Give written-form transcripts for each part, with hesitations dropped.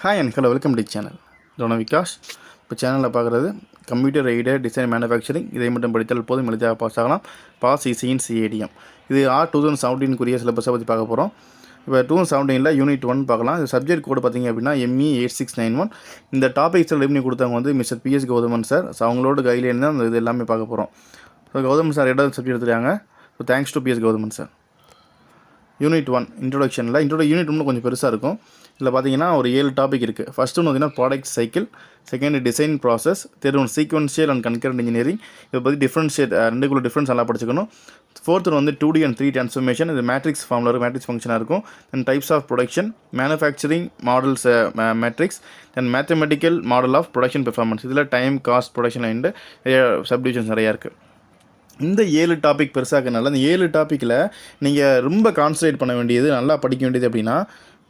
Hi and hello, welcome to the channel. Dhronavikaash. இப்போ சேனலில் பார்க்குறது கம்ப்யூட்டர் எய்டட் டிசைன் மேனுஃபேக்சரிங் இதை மட்டும் படித்தால் போதும் எளிதாக பாஸ் ஆகலாம். பாஸ் இசியின் CADM இது R2017 சிலபஸை பற்றி பார்க்க போகிறோம். இப்போ 2017 யூனிட் 1 பார்க்கலாம். இது சப்ஜெக்ட் கோடு பார்த்திங்க அப்படின்னா ME8691. இந்த டாபிக்ஸில் ரெவன்யூ கொடுத்தவங்க வந்து mister PS Gowthaman sir. So அவங்களோட கைட்லைன் தான் இது எல்லாமே பார்க்க போகிறோம். ஸோ கௌதமன் சார் இடம் சப்ஜெக்ட் எடுத்துருக்காங்க. So thanks to PS Gowthaman sir. Unit 1 இன்ட்ரோடக்ஷனில் யூனிட் 1 கொஞ்சம் பெருசாக இருக்கும். இதில் பார்த்தீங்கன்னா ஒரு 7 டாபிக் இருக்குது. ஃபஸ்ட்டு ஒன்று பார்த்தீங்கன்னா product cycle, second design process, third ஒன்று சீக்வன்ஷியல் அண்ட் கன்கரண்ட் இன்ஜினியரிங். இதை பற்றி டிஃப்ரென்ஷியேட் ரெண்டுக்குள்ள டிஃப்ரென்ஸ் நல்லா படிச்சுக்கணும். ஃபோர்த் ஒன்று வந்து 2D and 3 டிரான்ஸ்ஃபர்மேஷன். இது மேட்ரிக்ஸ் ஃபார்மில் இருக்கும், மேட்ரிக்ஸ் ஃபங்க்ஷனாக இருக்கும். Then types of production, manufacturing models matrix, then mathematical model of production performance. இதில் time, cost, production line subdivisions நிறையா இருக்குது. இந்த 7 டாபிக் பெருசாகனால இந்த 7 டாப்பிக்கில் நீங்கள் ரொம்ப கான்சன்ட்ரேட் பண்ண வேண்டியது, நல்லா படிக்க வேண்டியது அப்படின்னா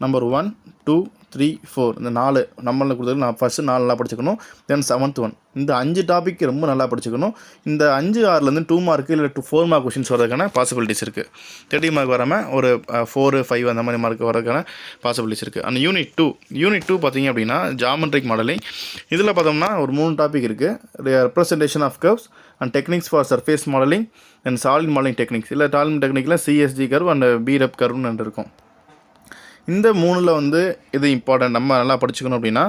நம்பர் 1, 2, 3, 4 இந்த 4 நம்பரில் கொடுத்தது நான் ஃபஸ்ட்டு 4 நல்லா படிச்சுக்கணும். தென் 7th 1 இந்த 5 டாபிக் ரொம்ப நல்லா படிச்சுக்கணும். இந்த 5, 6லேருந்து 2 மார்க்கு இல்லை 4 மார்க் கொஷின்ஸ் வரதுக்கான பாசிபிலிட்டிஸ் இருக்குது. 30 மார்க் வராமல் ஒரு 4, 5 அந்த மாதிரி மார்க் வரதுக்கான பாசிபிலிட்டிஸ் இருக்குது. அந்த யூனிட் 2 பார்த்தீங்க அப்படின்னா ஜாமெட்ரிக் மாடலிங். இதில் பார்த்தோம்னா ஒரு 3 டாபிக் இருக்குது. Representation of curves and techniques for surface modelling and solid modelling techniques. இல்லை சாலிட் டெக்னிக்கில் CSG கர்வ் அண்ட் BREP கர்வ்னு இருக்கும். இந்த 3ல் வந்து இது இம்பார்ட்டன்ட், நம்ம நல்லா படிச்சுக்கணும். அப்படின்னா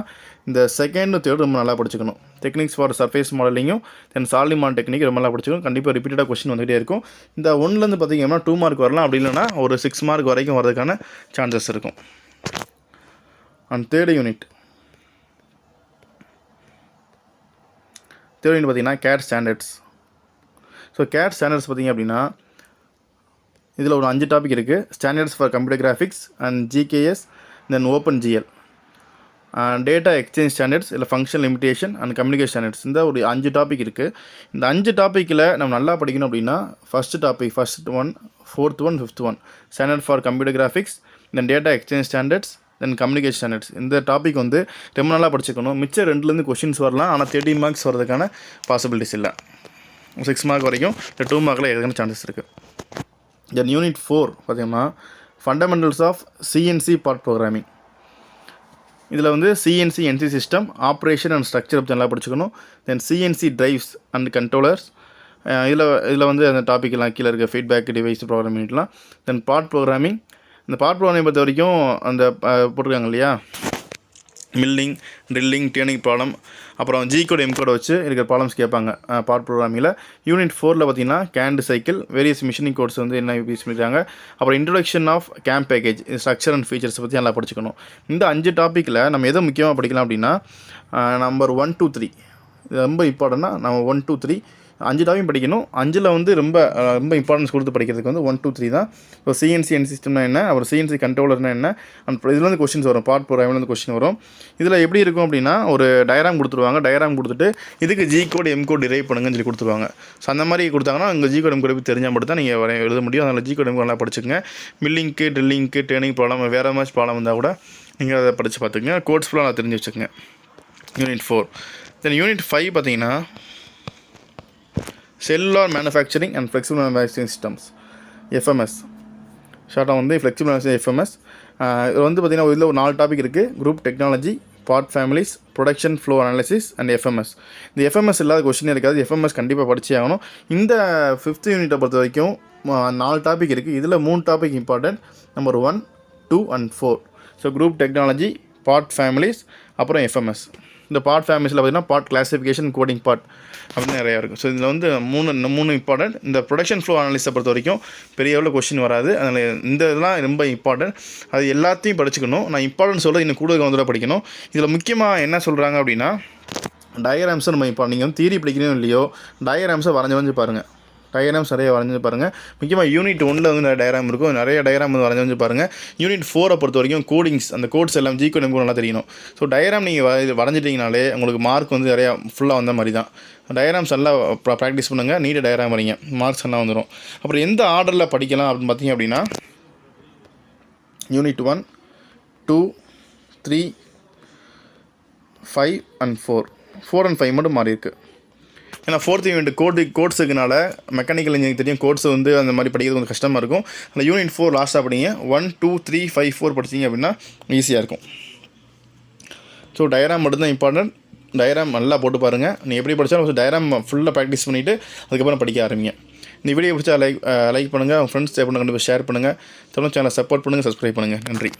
இந்த செகண்ட், தேர்ட் ரொம்ப நல்லா படிச்சுக்கணும். டெக்னிக்ஸ் ஃபார் சர்ஃபேஸ் மாடலிங்கும் தென் சாலிட் மாடல் டெக்னிக் ரொம்ப நல்லா படிச்சுக்கணும். கண்டிப்பாக ரிப்பீட்டடாக கொஸ்டின் வந்துகிட்டே இருக்கும். இந்த 1லேருந்து பார்த்தீங்கன்னா 2 மார்க் வரலாம், அப்படி இல்லைனா ஒரு 6 மார்க் வரைக்கும் வரதுக்கான சான்சஸ் இருக்கும். அண்ட் தேர்ட் யூனிட் பார்த்தீங்கன்னா CAD standards. So CAD standards பார்த்தீங்க அப்படின்னா இதில் ஒரு 5 டாபிக் இருக்குது. Standards for computer graphics and GKS, then OpenGL, data exchange standards, இல்லை function limitation and communication standards. இந்த ஒரு 5 டாபிக் இருக்குது. இந்த 5 டாப்பிக்கில் நம்ம நல்லா படிக்கணும் அப்படின்னா first 1, 4th 1, 5th 1 standard for computer graphics, then data exchange standards, then communication standards. இந்த டாபிக் வந்து ரொம்ப நல்லா படிச்சுக்கணும். மிச்சம் 2லேருந்து கொஷின்ஸ் வரலாம், ஆனால் 30 மார்க்ஸ் வரதுக்கான பாசிபிலிட்டிஸ் இல்லை. 6 மார்க் வரைக்கும் இந்த 2 மார்க்கில் எதுக்கான சான்சஸ் இருக்குது. தென் யூனிட் 4 பார்த்தீங்கன்னா fundamentals of CNC part programming. இதில் வந்து CNC NC system, operation and structure பற்றி நல்லா படிச்சுக்கணும். Then CNC drives and controllers. இதில் வந்து அந்த டாப்பிக்கெல்லாம் கீழே இருக்க ஃபீட்பேக் டிவைஸ் ப்ரோக்ராமிங்லாம். Then part programming. இந்த பார்ட் ப்ரோக்ராமிங் பொறுத்த வரைக்கும் அந்த போட்டிருக்காங்க இல்லையா, மில்லிங், ட்ரில்லிங், டேர்னிங் ப்ராப்ளம், அப்புறம் G கோட் M கோட் வச்சு இருக்கிற ப்ராப்ளம்ஸ் கேட்பாங்க பார்ட் ப்ரோக்ராமிங்கில். யூனிட் 4ல் பார்த்தீங்கன்னா canned cycle, various machining codes வந்து என்ன யூஸ் பண்ணியிருக்காங்க. அப்புறம் introduction of game package, structure and features பற்றி நல்லா படிச்சுக்கணும். இந்த 5 டாப்பிக்கில் நம்ம எதை முக்கியமாக படிக்கலாம் அப்படின்னா நம்பர் 1, 2, 3 இது ரொம்ப இம்பார்ட்டண்ட்னா நம்ம 1, 2, 3 5 டாபிக் படிக்கணும். 5ல் வந்து ரொம்ப இம்பார்ட்டன்ஸ் கொடுத்து படிக்கிறதுக்கு வந்து 1, 2, 3 தான். இப்போ CNC NC சிஸ்டம்னா என்ன, அப்புறம் CNC கண்ட்ரோலர்னா என்ன, அண்ட் இதில் வந்து கொஸ்டின்ஸ் வரும். பார்ட் ப்ரோக்ராமில் கொஸ்டின் வரும். இதில் எப்படி இருக்கும் அப்படின்னா ஒரு டயராம் கொடுத்துருவாங்க. டயராம் கொடுத்துட்டு இதுக்கு G code M code drive பண்ணுங்கன்னு சொல்லி கொடுத்துருவாங்க. ஸோ அந்த மாதிரி கொடுத்தாங்கன்னா இங்கே G கோட் M கோட் தெரிஞ்சால் மட்டும் தான் நீங்கள் எழுத முடியும். அதனால் G கோட் M கோட் நல்லா படிச்சுக்கங்க. மில்லிங்க்கு, ட்ரில்லிங்க்கு, டேர்னிங் ப்ராப்ளம், வேறு மாதிரி ப்ராப்ளம் வந்தால் கூட நீங்கள் அதை படித்து பார்த்துக்கங்க. கோட்ஸ் ஃபுல்லாக நான் தெரிஞ்சு வச்சுக்கோங்க. யூனிட் 4. தென் யூனிட் 5 பார்த்தீங்கன்னா cellular manufacturing and flexible manufacturing systems, FMS. ஷார்ட்டாக வந்து ஃப்ளெக்சிபிள் மேனுஃபேக்சரிங் FMS. இது வந்து பார்த்திங்கன்னா இதில் ஒரு 4 டாபிக் இருக்குது. Group technology, part families, production flow analysis and FMS. இந்த FMS இல்லாத கொஸ்டின் இருக்காது. FMS கண்டிப்பாக படிச்சே ஆகணும். இந்த 5th யூனிட்டை பொறுத்த வரைக்கும் 4 டாபிக் இருக்குது. இதில் 3 topic important. Number 1, 2 and 4. So group technology, part families, அப்புறம் FMS. இந்த பார்ட் ஃபேமிலிஸில் பார்த்திங்கன்னா பார்ட் கிளாஸிஃபிகேஷன், கோடிங் பார்ட் அப்படின்னு நிறையா இருக்கும். ஸோ இதில் வந்து 3 இம்பார்ட்டன்ட். இந்த ப்ரொடக்ஷன் ஃப்ளோ அனாலிஸை பொறுத்த வரைக்கும் பெரிய அளவில் கொஸ்டின் வராது. அதனால் இந்த இதெல்லாம் ரொம்ப இம்பார்ட்டன்ட். அது எல்லாத்தையும் படிச்சுக்கணும். நான் இம்பார்ட்டன்ட் சொல்ல இன்னும் கூடுதல் வந்து படிக்கணும். இதில் முக்கியமாக என்ன சொல்கிறாங்க அப்படின்னா டயக்ராம்ஸை நம்ம இப்போ நீங்கள் வந்து தியரி படிக்கணும் இல்லையோ, டயக்ராம்ஸை வரைஞ்சி பாருங்கள். டயக்ராம்ஸ் நிறைய வரைஞ்சி பாருங்கள். முக்கியமாக யூனிட் 1ல் வந்து நிறைய டயக்ராம் இருக்கும். நிறைய டயக்ராம் வந்து வரைஞ்சி பாருங்கள். யூனிட் 4 பொறுத்த வரைக்கும் கோடிங்ஸ், அந்த கோட்ஸ் எல்லாம் G கோட் M கோட் நல்லா தெரியணும். ஸோ டயக்ராம் நீங்கள் வரைஞ்சிட்டிங்கனாலே உங்களுக்கு மார்க் வந்து நிறையா ஃபுல்லாக வந்த மாதிரி தான். டயக்ராம்ஸ் எல்லாம் ப்ராக்டிஸ் பண்ணுங்கள். நீட்டாக டயக்ராம் வரைங்க, மார்க்ஸ் எல்லாம் வந்துடும். அப்புறம் எந்த ஆர்டரில் படிக்கலாம் அப்படின்னு பார்த்தீங்க அப்படின்னா யூனிட் 1, 2, 3, 5 and 4 and 5 மட்டும் மாறி இருக்குது. ஏன்னா 4th யூனிட் கோட்ஸுக்குனால மெக்கானிக்கல் இன்ஜினியரிங் தெரியும். கோட்ஸ் வந்து அந்த மாதிரி படிக்கிறது கொஞ்சம் கஷ்டமாக இருக்கும். அந்த யூனிட் 4 லாஸ்ட்டாக படிங்க. 1, 2, 3, 5, 4 படிச்சிங்க அப்படின்னா ஈஸியாக இருக்கும். ஸோ டயராம் மட்டும்தான் இம்பார்ட்டன்ட். டயராம் நல்லா போட்டு பாருங்கள். நீங்கள் எப்படி படித்தாலும் டயராம் ஃபுல்லாக ப்ராக்டிஸ் பண்ணிவிட்டு அதுக்கப்புறம் படிக்க ஆரம்பிங்க. இந்த வீடியோ பிடிச்சா லைக் பண்ணுங்கள், உங்கள் ஃப்ரெண்ட்ஸ் கண்டிப்பாக ஷேர் பண்ணுங்கள். தொடர்ந்து சேனலை சப்போர்ட் பண்ணுங்கள், சப்ஸ்கிரைப் பண்ணுங்கள். நன்றி.